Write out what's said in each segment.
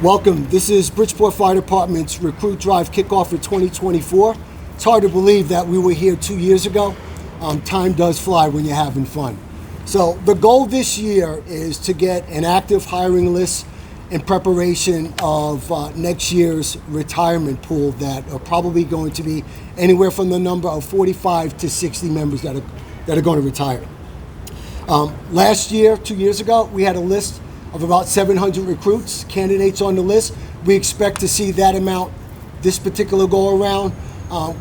Welcome. This is Bridgeport Fire Department's Recruit Drive Kickoff for 2024. It's hard to believe that we were here 2 years ago. Time does fly when you're having fun. So the goal this year is to get an active hiring list in preparation of next year's retirement pool that are probably going to be anywhere from the number of 45 to 60 members that are going to retire. Last year, 2 years ago, we had a list of about 700 recruits, candidates on the list. We expect to see that amount this particular go around.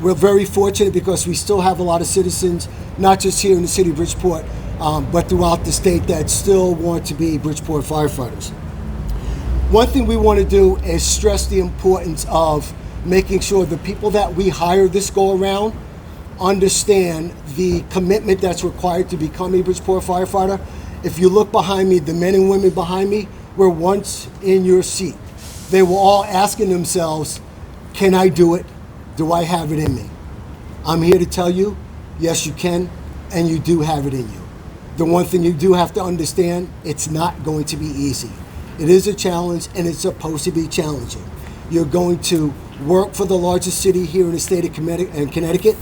We're very fortunate because we still have a lot of citizens, not just here in the city of Bridgeport, but throughout the state that still want to be Bridgeport firefighters. One thing we want to do is stress the importance of making sure the people that we hire this go around understand the commitment that's required to become a Bridgeport firefighter. If you look behind me, the men and women behind me were once in your seat. They were all asking themselves, can I do it? Do I have it in me? I'm here to tell you, yes, you can, and you do have it in you. The one thing you do have to understand, it's not going to be easy. It is a challenge, and it's supposed to be challenging. You're going to work for the largest city here in the state of Connecticut.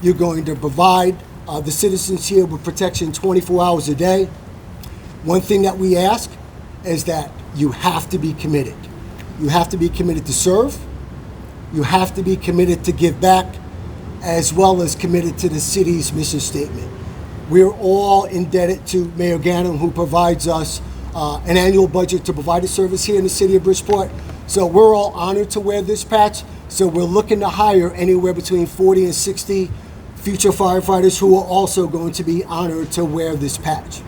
You're going to provide the citizens here with protection 24 hours a day. One thing that we ask is that you have to be committed. You have to be committed to serve. You have to be committed to give back, as well as committed to the city's mission statement. We're all indebted to Mayor Ganem, who provides us an annual budget to provide a service here in the city of Bridgeport. So we're all honored to wear this patch. So we're looking to hire anywhere between 40 and 60 future firefighters who are also going to be honored to wear this patch.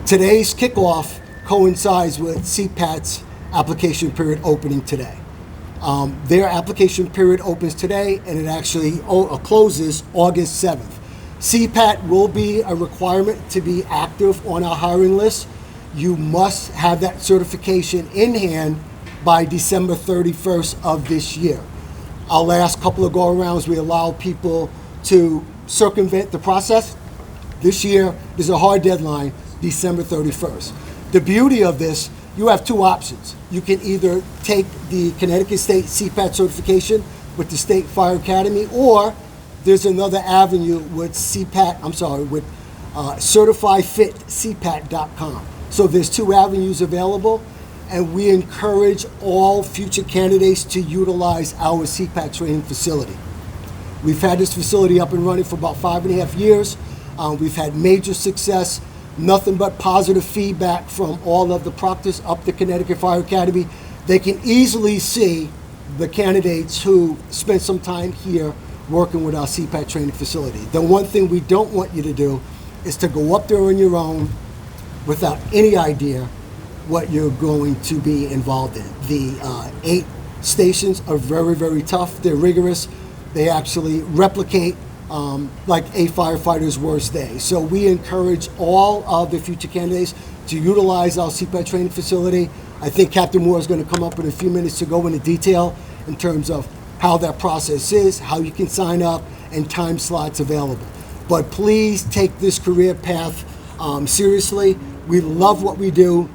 Today's kickoff coincides with CPAT's application period opening today. Their application period opens today, and it actually closes August 7th. CPAT will be a requirement to be active on our hiring list. You must have that certification in hand by December 31st of this year. Our last couple of go-arounds, we allow people to circumvent the process. This year, there's a hard deadline, December 31st. The beauty of this, you have two options. You can either take the Connecticut State CPAT certification with the State Fire Academy, or there's another avenue with Certify Fit, CPAT.com. So there's two avenues available, and we encourage all future candidates to utilize our CPAT training facility. We've had this facility up and running for about 5.5 years. We've had major success. Nothing but positive feedback from all of the proctors up the Connecticut Fire Academy. They can easily see the candidates who spent some time here working with our CPAT training facility. The one thing we don't want you to do is to go up there on your own without any idea what you're going to be involved in. The 8 stations are very, very tough. They're rigorous. They actually replicate like a firefighter's worst day. So we encourage all of the future candidates to utilize our CPAT training facility. I think Captain Moore is going to come up in a few minutes to go into detail in terms of how that process is, how you can sign up, and time slots available. But please take this career path seriously. We love what we do.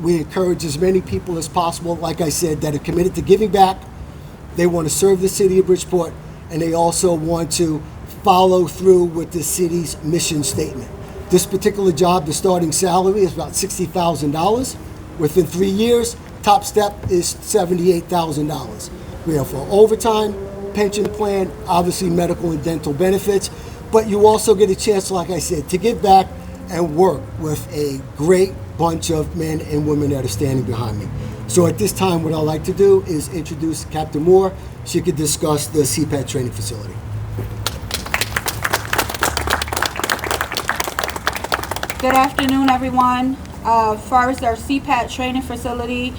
We encourage as many people as possible, like I said, that are committed to giving back. They want to serve the city of Bridgeport, and they also want to follow through with the city's mission statement. This particular job, the starting salary is about $60,000. Within 3 years, top step is $78,000. We have for overtime, pension plan, obviously medical and dental benefits, but you also get a chance, like I said, to give back and work with a great bunch of men and women that are standing behind me. So at this time, what I'd like to do is introduce Captain Moore. She could discuss the CPAT training facility. Good afternoon, everyone. As far as our CPAT training facility,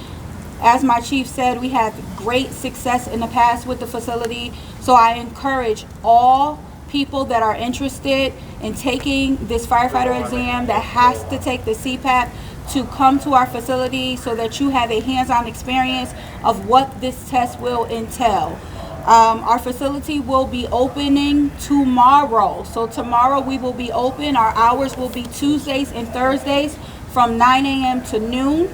as my chief said, we had great success in the past with the facility. So I encourage all people that are interested in taking this firefighter exam that has to take the CPAT to come to our facility so that you have a hands-on experience of what this test will entail. Our facility will be opening tomorrow. So tomorrow we will be open. Our hours will be Tuesdays and Thursdays from 9 a.m. to noon.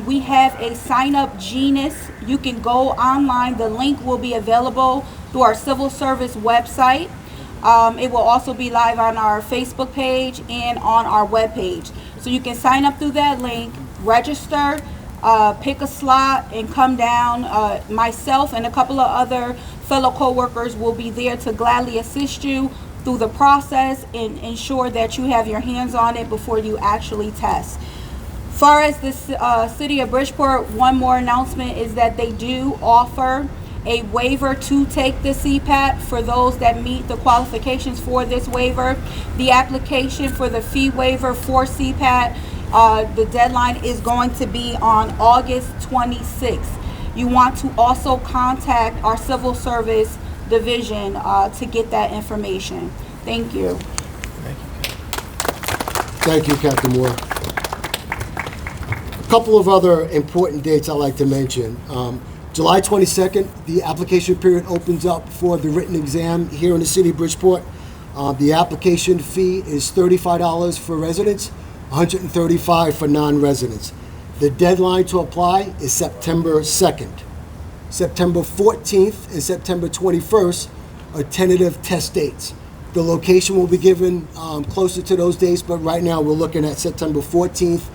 We have a sign up genius. You can go online. The link will be available through our civil service website. It will also be live on our Facebook page and on our web page. So you can sign up through that link, register, pick a slot, and come down. Myself and a couple of other fellow co-workers will be there to gladly assist you through the process and ensure that you have your hands on it before you actually test. Far as the city of Bridgeport, one more announcement is that they do offer a waiver to take the CPAT for those that meet the qualifications for this waiver. The application for the fee waiver for CPAT, the deadline is going to be on August 26th. You want to also contact our civil service division to get that information. Thank you. Thank you, Captain Moore. A couple of other important dates I'd like to mention. July 22nd, the application period opens up for the written exam here in the city of Bridgeport. The application fee is $35 for residents, $135 for non-residents. The deadline to apply is September 2nd. September 14th and September 21st are tentative test dates. The location will be given closer to those dates, but right now we're looking at September 14th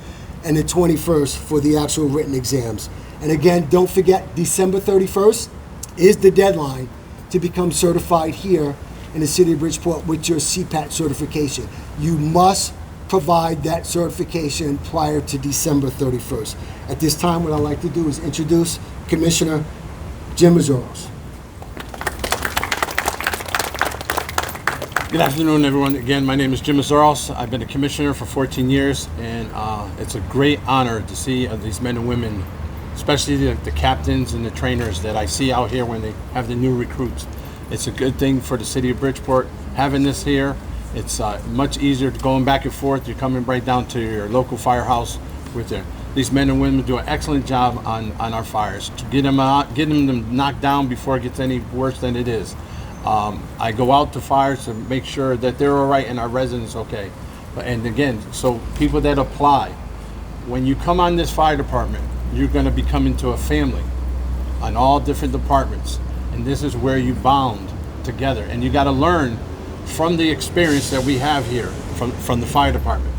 and the 21st for the actual written exams. And again, don't forget, December 31st is the deadline to become certified here in the city of Bridgeport with your CPAT certification. You must provide that certification prior to December 31st. At this time, what I'd like to do is introduce Commissioner Jim Mazuros. Good afternoon, everyone. Again, my name is Jim Mazuros. I've been a commissioner for 14 years, and it's a great honor to see these men and women, especially the captains and the trainers that I see out here when they have the new recruits. It's a good thing for the city of Bridgeport having this here. It's much easier going back and forth. You're coming right down to your local firehouse with these men and women do an excellent job on our fires to get them knocked down before it gets any worse than it is. I go out to fires to make sure that they're all right and our residents okay. And again, so people that apply, when you come on this fire department, you're going to be coming to a family on all different departments, and this is where you bond together. And you got to learn from the experience that we have here from the fire department.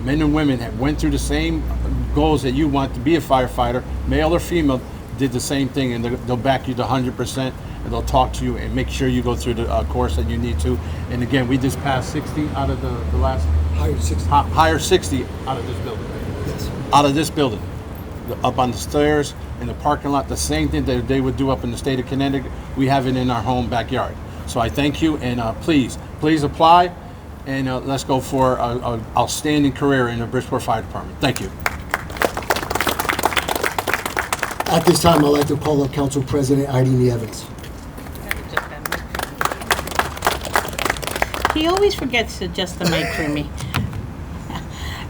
Men and women have went through the same goals that you want to be a firefighter, male or female, did the same thing, and they'll back you to 100%, and they'll talk to you and make sure you go through the course that you need to. And again, we just passed 60 out of the last higher 60 out of this building. Yes. Out of this building. Up on the stairs, in the parking lot, the same thing that they would do up in the state of Connecticut, we have it in our home backyard. So I thank you, and please apply, and let's go for an outstanding career in the Bridgeport Fire Department. Thank you. At this time, I'd like to call up Council President Irene Evans. He always forgets to adjust the mic for me.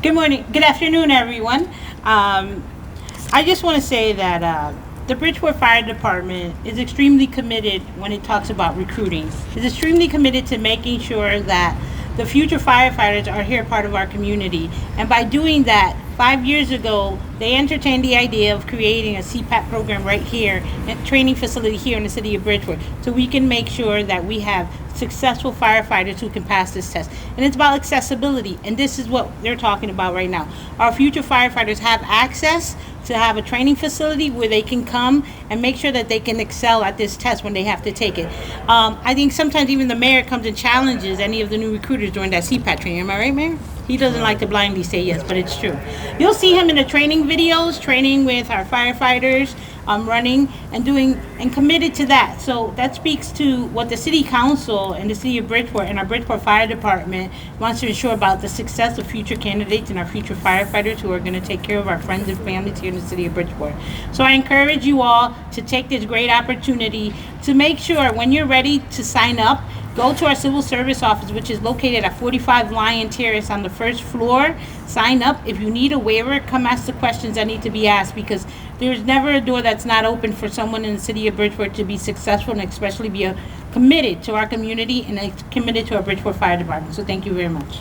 Good morning, good afternoon, everyone. I just want to say that the Bridgeport Fire Department is extremely committed when it talks about recruiting. It's extremely committed to making sure that the future firefighters are here part of our community. And by doing that, 5 years ago, they entertained the idea of creating a CPAT program right here, a training facility here in the city of Bridgeport, so we can make sure that we have successful firefighters who can pass this test. And it's about accessibility, and this is what they're talking about right now. Our future firefighters have access to have a training facility where they can come and make sure that they can excel at this test when they have to take it. I think sometimes even the mayor comes and challenges any of the new recruiters during that CPAT training. Am I right, Mayor? He doesn't like to blindly say yes, but it's true. You'll see him in the training videos, training with our firefighters, running and doing and committed to that. So that speaks to what the city council and the city of Bridgeport and our Bridgeport Fire Department wants to ensure about the success of future candidates and our future firefighters who are going to take care of our friends and families here in the city of Bridgeport. So I encourage you all to take this great opportunity to make sure when you're ready to sign up, go to our civil service office, which is located at 45 Lion Terrace on the first floor. Sign up. If you need a waiver, come ask the questions that need to be asked, because there's never a door that's not open for someone in the city of Bridgeport to be successful and especially be committed to our community and committed to our Bridgeport Fire Department. So thank you very much.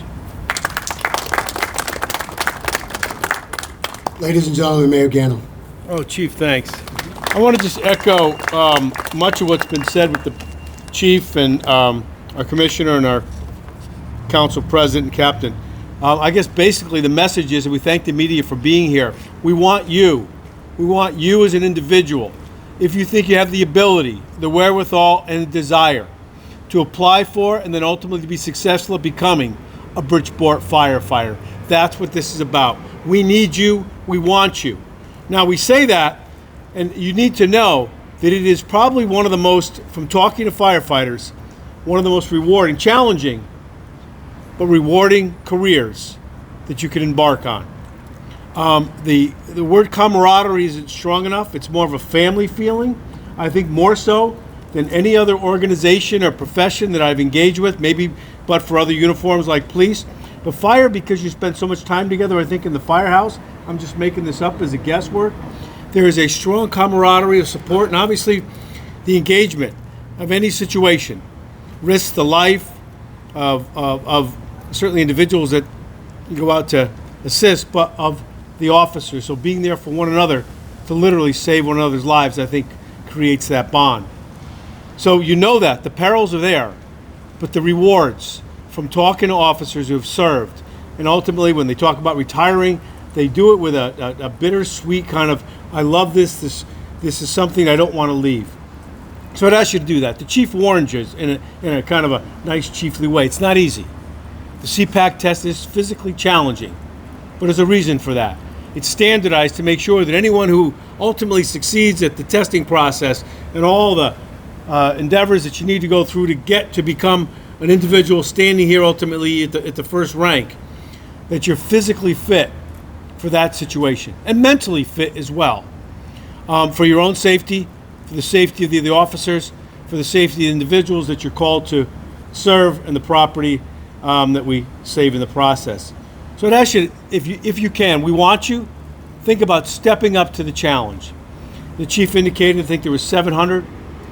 Ladies and gentlemen, Mayor Gano. Oh, Chief, thanks. I want to just echo much of what's been said with the Chief and our Commissioner and our Council President and Captain. I guess basically the message is that we thank the media for being here. We want you. We want you as an individual. If you think you have the ability, the wherewithal, and the desire to apply for and then ultimately be successful at becoming a Bridgeport firefighter. That's what this is about. We need you. We want you. Now, we say that, and you need to know that it is probably one of the most, from talking to firefighters, one of the most rewarding, challenging, but rewarding careers that you can embark on. The word camaraderie isn't strong enough. It's more of a family feeling. I think more so than any other organization or profession that I've engaged with, maybe but for other uniforms like police. But fire, because you spend so much time together, I think in the firehouse, I'm just making this up as a guesswork, there is a strong camaraderie of support and obviously the engagement of any situation. Risks the life of certainly individuals that go out to assist, but of the officers. So being there for one another to literally save one another's lives, I think creates that bond. So you know that the perils are there, but the rewards from talking to officers who have served, and ultimately when they talk about retiring, they do it with a bittersweet kind of, I love this is something I don't want to leave. So I'd ask you to do that. The Chief warns you in a kind of a nice chiefly way. It's not easy. The CPAT test is physically challenging, but there's a reason for that. It's standardized to make sure that anyone who ultimately succeeds at the testing process and all the endeavors that you need to go through to get to become an individual standing here ultimately at the first rank, that you're physically fit for that situation and mentally fit as well, for your own safety, for the safety of the officers, for the safety of the individuals that you're called to serve, and the property that we save in the process. So I'd ask you, if you can, we want you, think about stepping up to the challenge. The Chief indicated, I think there was 700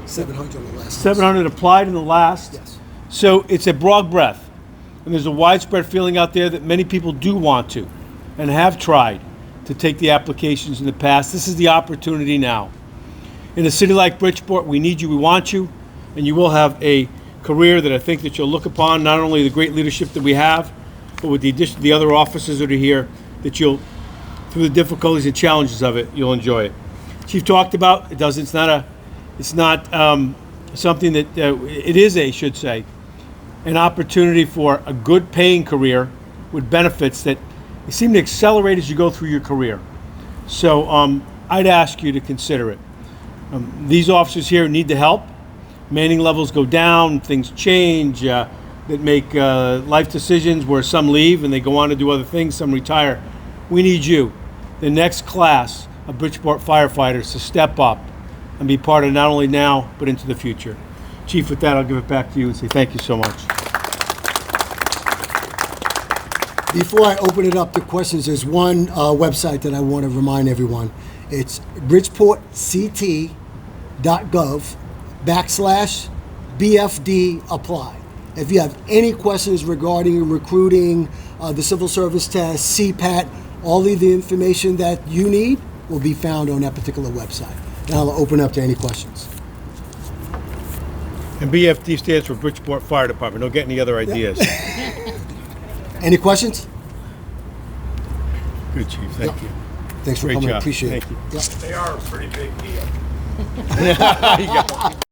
700 on the last. 700 applied in the last. Yes. So it's a broad breadth. And there's a widespread feeling out there that many people do want to and have tried to take the applications in the past. This is the opportunity now. In a city like Bridgeport, we need you, we want you, and you will have a career that I think that you'll look upon, not only the great leadership that we have, but with the addition of the other officers that are here, that you'll, through the difficulties and challenges of it, you'll enjoy it. Chief talked about, it's not something that, it is a, should say, an opportunity for a good paying career with benefits that seem to accelerate as you go through your career. So I'd ask you to consider it. These officers here need the help. Manning levels go down, things change, that make life decisions where some leave and they go on to do other things, some retire. We need you, the next class of Bridgeport firefighters, to step up and be part of not only now, but into the future. Chief, with that, I'll give it back to you and say thank you so much. Before I open it up to questions, there's one website that I want to remind everyone. It's bridgeportct.gov/BFD apply. If you have any questions regarding recruiting, the civil service test, CPAT, all of the information that you need will be found on that particular website. And I'll open up to any questions. And BFD stands for Bridgeport Fire Department. Don't get any other ideas. Any questions? Good, Chief. Thank you. Thanks for Great coming. job. Appreciate Thank it. you. Yep. They are a pretty big deal. You got it.